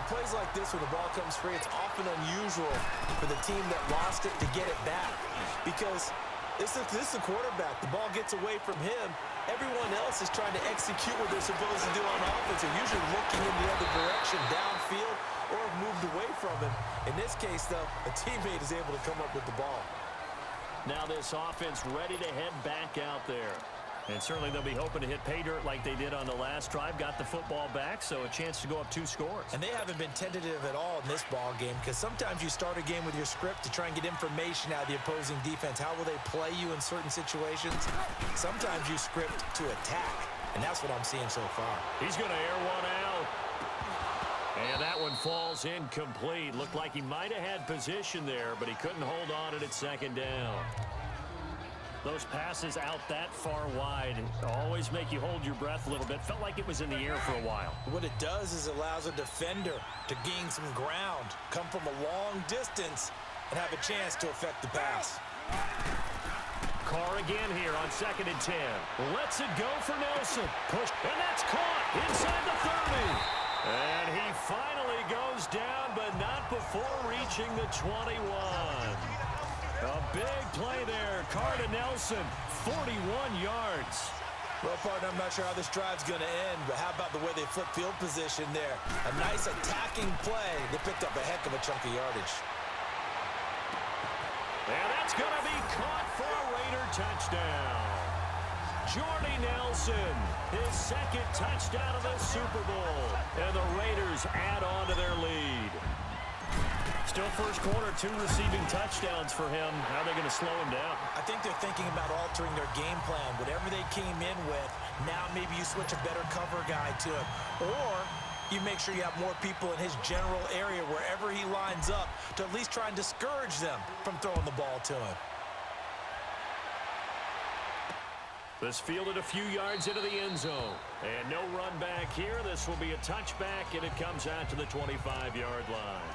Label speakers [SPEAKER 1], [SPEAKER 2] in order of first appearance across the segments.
[SPEAKER 1] plays like this where the ball comes free, it's often unusual for the team that lost it to get it back because this is the quarterback. The ball gets away from him. Everyone else is trying to execute what they're supposed to do on offense. They're usually looking in the other direction, downfield, or have moved away from him. In this case, though, a teammate is able to come up with the ball.
[SPEAKER 2] Now this offense ready to head back out there. And certainly they'll be hoping to hit pay dirt like they did on the last drive. Got the football back, so a chance to go up 2 scores.
[SPEAKER 1] And they haven't been tentative at all in this ball game because sometimes you start a game with your script to try and get information out of the opposing defense. How will they play you in certain situations? Sometimes you script to attack, and that's what I'm seeing so far.
[SPEAKER 2] He's going to air one out. And that one falls incomplete. Looked like he might have had position there, but he couldn't hold on it at second down. Those passes out that far wide always make you hold your breath a little bit. Felt like it was in the air for a while.
[SPEAKER 1] What it does is it allows a defender to gain some ground, come from a long distance, and have a chance to affect the pass.
[SPEAKER 2] Carr again here on 2nd and 10. Lets it go for Nelson. Push, and that's caught inside the 30. And he finally goes down, but not before reaching the 21. A big play there. Carr to Nelson, 41 yards.
[SPEAKER 1] Well, partner, I'm not sure how this drive's going to end, but how about the way they flip field position there? A nice attacking play. They picked up a heck of a chunk of yardage.
[SPEAKER 2] And that's going to be caught for a Raider touchdown. Jordy Nelson, his 2nd touchdown of the Super Bowl. And the Raiders add on to their lead. Still first quarter, 2 receiving touchdowns for him. How are they going to slow him down?
[SPEAKER 1] I think they're thinking about altering their game plan. Whatever they came in with, now maybe you switch a better cover guy to him. Or you make sure you have more people in his general area wherever he lines up to at least try and discourage them from throwing the ball to him.
[SPEAKER 2] This fielded a few yards into the end zone. And no run back here. This will be a touchback, and it comes out to the 25-yard line.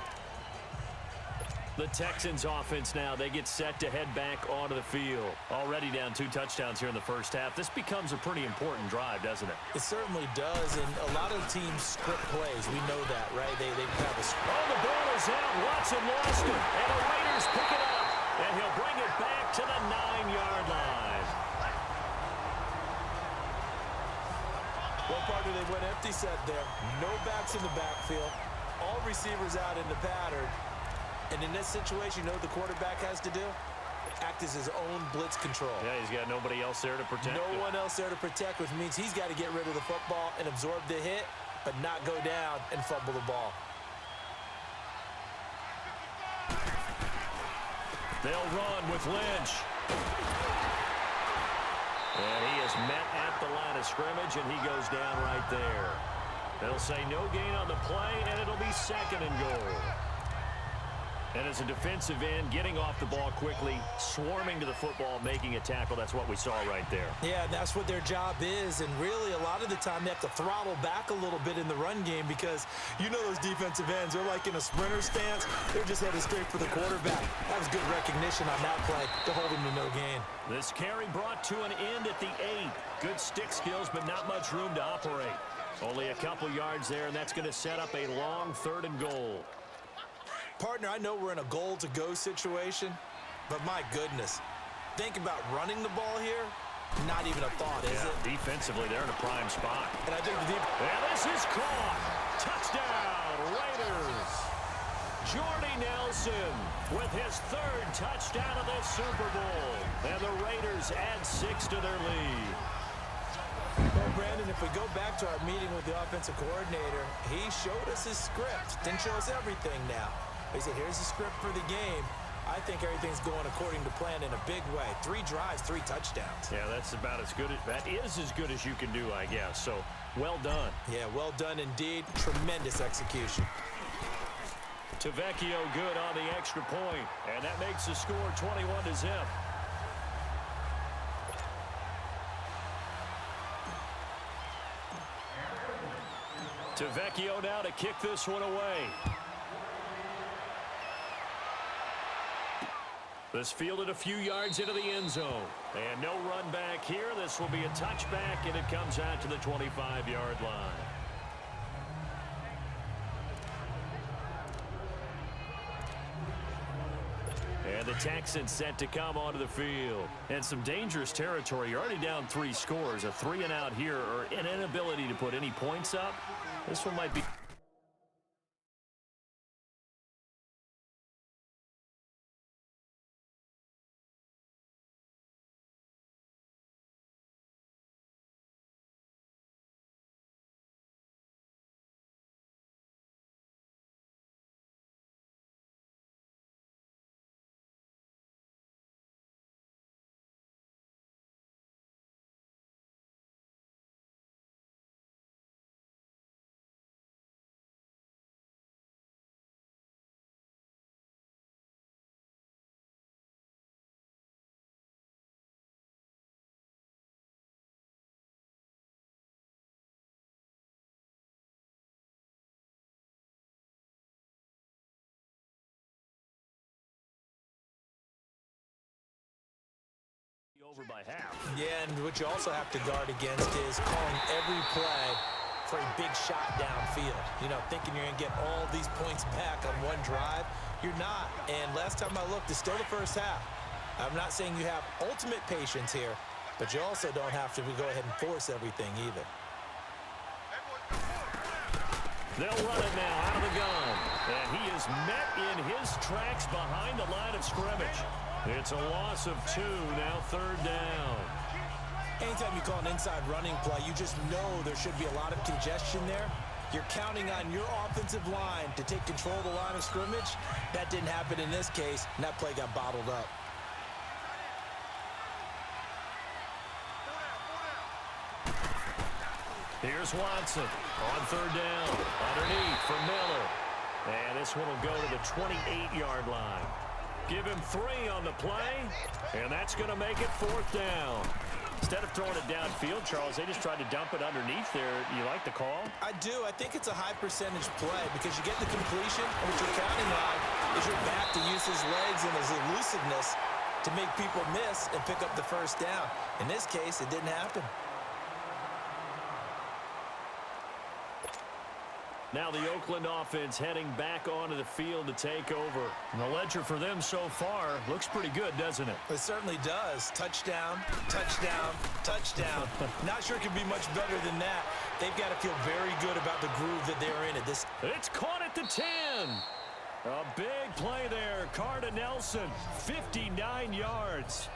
[SPEAKER 2] The Texans offense now, they get set to head back onto the field. Already down 2 touchdowns here in the first half. This becomes a pretty important drive, doesn't it?
[SPEAKER 1] It certainly does, and a lot of teams script plays. We know that, right? They have a...
[SPEAKER 2] Oh, the ball is out. Watson lost it, and the Raiders pick it up. And he'll bring it back to the 9-yard line.
[SPEAKER 1] Well, partner, they went empty set there. No backs in the backfield. All receivers out in the pattern. And in this situation, you know what the quarterback has to do? Act as his own blitz control.
[SPEAKER 2] Yeah, he's got nobody else there to protect.
[SPEAKER 1] No one else there to protect, which means he's got to get rid of the football and absorb the hit, but not go down and fumble the ball.
[SPEAKER 2] They'll run with Lynch. And he is met at the line of scrimmage, and he goes down right there. They'll say no gain on the play, and it'll be 2nd and goal. And as a defensive end, getting off the ball quickly, swarming to the football, making a tackle, that's what we saw right there.
[SPEAKER 1] Yeah, that's what their job is, and really a lot of the time they have to throttle back a little bit in the run game because you know those defensive ends, they're like in a sprinter stance. They're just headed straight for the quarterback. That was good recognition on that play to hold him to no gain.
[SPEAKER 2] This carry brought to an end at the 8. Good stick skills, but not much room to operate. Only a couple yards there, and that's going to set up a long 3rd and goal.
[SPEAKER 1] Partner, I know we're in a goal-to-go situation, but my goodness, think about running the ball here. Not even a thought, is it?
[SPEAKER 2] Defensively, they're in a prime spot.
[SPEAKER 1] And I think
[SPEAKER 2] and this is caught. Touchdown, Raiders. Jordy Nelson with his 3rd touchdown of the Super Bowl. And the Raiders add 6 to their lead.
[SPEAKER 1] Well, Brandon, if we go back to our meeting with the offensive coordinator, he showed us his script. Didn't show us everything now. He said, here's the script for the game. I think everything's going according to plan in a big way. 3 drives, 3 touchdowns.
[SPEAKER 2] Yeah, that's about as good. That is as good as you can do, I guess. So, well done.
[SPEAKER 1] Yeah, well done indeed. Tremendous execution.
[SPEAKER 2] Tavecchio good on the extra point. And that makes the score 21-0. Tavecchio now to kick this one away. This fielded a few yards into the end zone. And no run back here. This will be a touchback, and it comes out to the 25-yard line. And the Texans set to come onto the field. And some dangerous territory. You're already down 3 scores. A 3-and-out here, or an inability to put any points up. This one might be... over by half.
[SPEAKER 1] Yeah, and what you also have to guard against is calling every play for a big shot downfield. You know, thinking you're going to get all these points back on one drive. You're not. And last time I looked, it's still the first half. I'm not saying you have ultimate patience here, but you also don't have to go ahead and force everything either.
[SPEAKER 2] They'll run it now out of the gun. And he is met in his tracks behind the line of scrimmage. It's a loss of 2, now 3rd down.
[SPEAKER 1] Anytime you call an inside running play, you just know there should be a lot of congestion there. You're counting on your offensive line to take control of the line of scrimmage. That didn't happen in this case, and that play got bottled up.
[SPEAKER 2] Here's Watson on 3rd down. Underneath for Miller. And this one will go to the 28-yard line. Give him 3 on the play, and that's going to make it 4th down. Instead of throwing it downfield, Charles, they just tried to dump it underneath there. You like the call?
[SPEAKER 1] I do. I think it's a high-percentage play because you get the completion, and what you're counting on is your back to use his legs and his elusiveness to make people miss and pick up the 1st down. In this case, it didn't happen.
[SPEAKER 2] Now the Oakland offense heading back onto the field to take over. And the ledger for them so far looks pretty good, doesn't it?
[SPEAKER 1] It certainly does. Touchdown, touchdown, touchdown. Not sure it can be much better than that. They've got to feel very good about the groove that they're in at this.
[SPEAKER 2] It's caught at the 10. A big play there. Carter Nelson, 59 yards.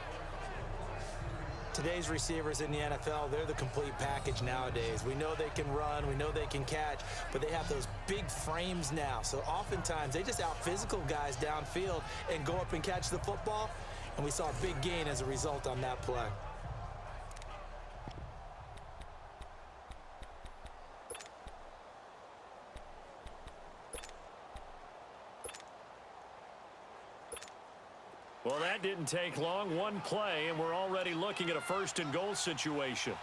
[SPEAKER 1] Today's receivers in the NFL, they're the complete package nowadays. We know they can run, we know they can catch, but they have those big frames now. So oftentimes they just out-physical guys downfield and go up and catch the football, and we saw a big gain as a result on that play.
[SPEAKER 2] Well, that didn't take long. One play, and we're already looking at a 1st and goal situation.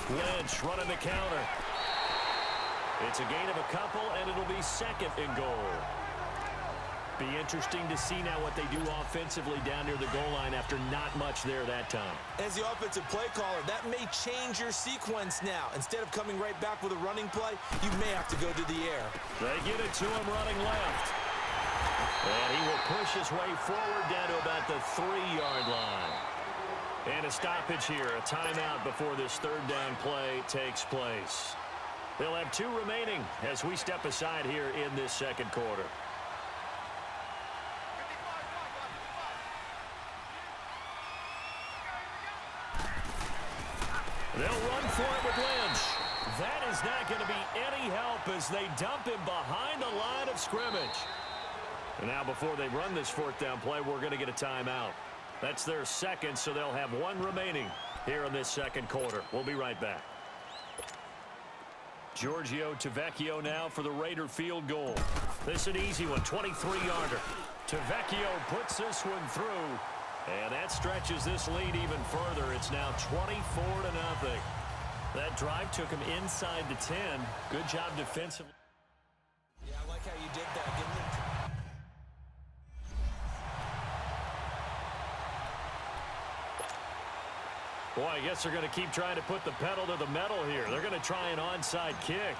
[SPEAKER 2] Lynch running the counter. It's a gain of a couple, and it'll be 2nd and goal. Be interesting to see now what they do offensively down near the goal line after not much there that time.
[SPEAKER 1] As the offensive play caller, that may change your sequence now. Instead of coming right back with a running play, you may have to go to the air.
[SPEAKER 2] They get it to him running left. And he will push his way forward down to about the 3-yard line. And a stoppage here, a timeout before this 3rd down play takes place. They'll have 2 remaining as we step aside here in this 2nd quarter. They'll run for it with Lynch. That is not going to be any help as they dump him behind the line of scrimmage. And now before they run this 4th down play, we're going to get a timeout. That's their 2nd, so they'll have 1 remaining here in this 2nd quarter. We'll be right back. Giorgio Tavecchio now for the Raider field goal. This is an easy one, 23-yarder. Tavecchio puts this one through. And that stretches this lead even further. It's now 24-0. That drive took him inside the 10. Good job defensively.
[SPEAKER 1] Yeah, I like how you did that, didn't you?
[SPEAKER 2] Boy, I guess they're going to keep trying to put the pedal to the metal here. They're going to try an onside kick.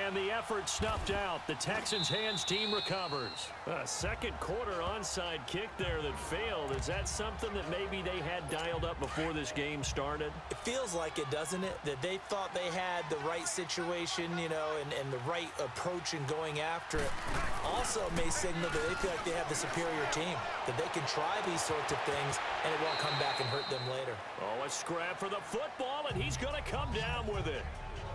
[SPEAKER 2] And the effort snuffed out. The Texans' hands team recovers. A second quarter onside kick there that failed. Is that something that maybe they had dialed up before this game started?
[SPEAKER 1] It feels like it, doesn't it? That they thought they had the right situation, you know, and the right approach in going after it. Also may signal that they feel like they have the superior team, that they can try these sorts of things, and it won't come back and hurt them later.
[SPEAKER 2] Oh, a scrap for the football, and he's going to come down with it.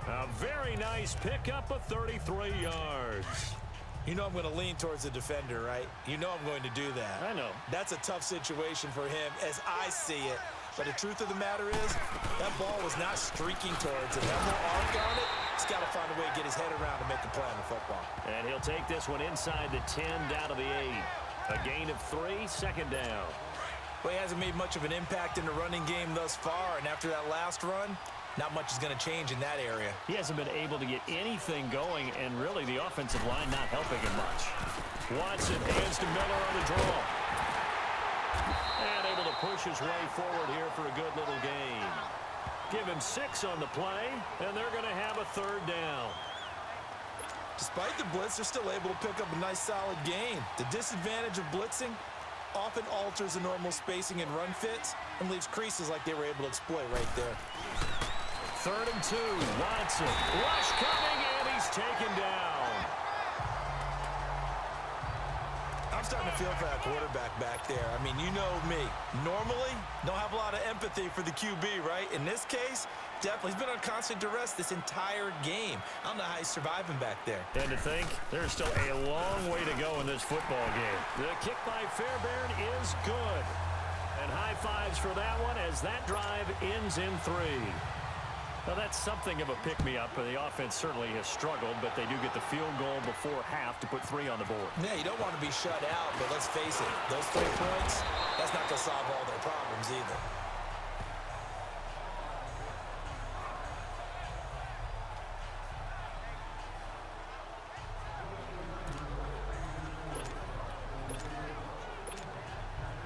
[SPEAKER 2] A very nice pickup of 33 yards.
[SPEAKER 1] You know I'm going to lean towards the defender, right? You know I'm going to do that.
[SPEAKER 2] I know.
[SPEAKER 1] That's a tough situation for him as I see it. But the truth of the matter is, that ball was not streaking towards him. That more arc on it, he's got to find a way to get his head around and make a play on the football.
[SPEAKER 2] And he'll take this one inside the 10, down to the 8. A gain of 3, second down.
[SPEAKER 1] Well, he hasn't made much of an impact in the running game thus far, and after that last run, not much is going to change in that area.
[SPEAKER 2] He hasn't been able to get anything going, and really the offensive line not helping him much. Watson hands to Miller on the draw. And able to push his way forward here for a good little gain. Give him 6 on the play, and they're going to have a third down.
[SPEAKER 1] Despite the blitz, they're still able to pick up a nice solid gain. The disadvantage of blitzing often alters the normal spacing and run fits and leaves creases like they were able to exploit right there.
[SPEAKER 2] 3rd and 2, Watson. Rush coming, and he's taken down.
[SPEAKER 1] I'm starting to feel for that quarterback back there. I mean, you know me. Normally, don't have a lot of empathy for the QB, right? In this case, definitely. He's been on constant duress this entire game. I don't know how he's surviving back there.
[SPEAKER 2] And to think, there's still a long way to go in this football game. The kick by Fairbairn is good. And high fives for that one as that drive ends in 3. Well, that's something of a pick-me-up. The offense certainly has struggled, but they do get the field goal before half to put 3 on the board.
[SPEAKER 1] Yeah, you don't want to be shut out, but let's face it, those 3 points, that's not going to solve all their problems either.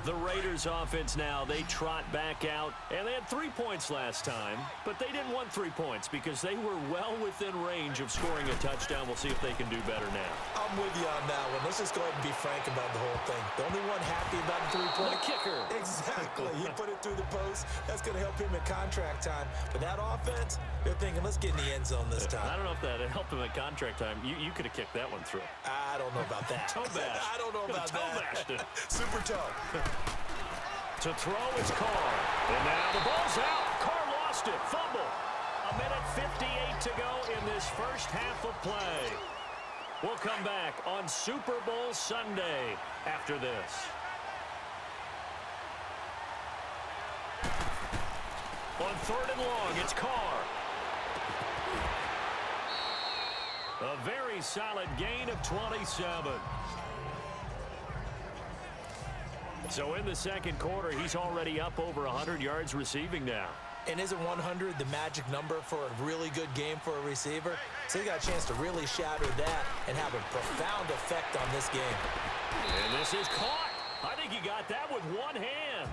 [SPEAKER 2] The Raiders offense now, they trot back out, and they had 3 points last time, but they didn't want 3 points because they were well within range of scoring a touchdown. We'll see if they can do better now.
[SPEAKER 1] I'm with you on that one. Let's just go ahead and be frank about the whole thing. The only one happy about the 3-point.
[SPEAKER 2] The kicker.
[SPEAKER 1] Exactly. He put it through the post. That's going to help him at contract time. But that offense, they're thinking, let's get in the end zone this time.
[SPEAKER 2] I don't know if that helped him at contract time. You could have kicked that one through.
[SPEAKER 1] I don't know about that.
[SPEAKER 2] Toe bash.
[SPEAKER 1] I don't know about
[SPEAKER 2] toe
[SPEAKER 1] that.
[SPEAKER 2] Bashed it.
[SPEAKER 1] Super toe.
[SPEAKER 2] To throw, it's Carr. And now the ball's out. Carr lost it. Fumble. 1:58 to go in this first half of play. We'll come back on Super Bowl Sunday after this. On 3rd and long, it's Carr. A very solid gain of 27. So in the second quarter, he's already up over 100 yards receiving now.
[SPEAKER 1] And isn't 100 the magic number for a really good game for a receiver? So he got a chance to really shatter that and have a profound effect on this game.
[SPEAKER 2] And this is caught. I think he got that with one hand.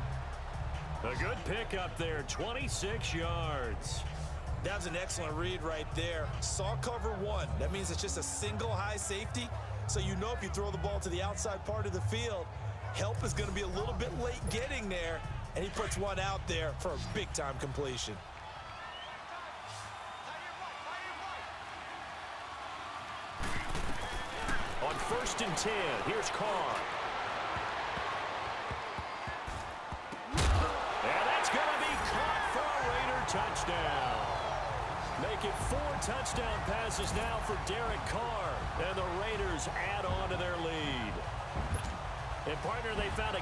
[SPEAKER 2] A good pickup there, 26 yards.
[SPEAKER 1] That was an excellent read right there. Saw cover 1. That means it's just a single high safety. So you know if you throw the ball to the outside part of the field, help is going to be a little bit late getting there, and he puts one out there for a big-time completion.
[SPEAKER 2] On 1st and 10, here's Carr. And that's going to be caught for a Raider touchdown. Make it 4 touchdown passes now for Derek Carr, and the Raiders add on to their lead. And partner, they found a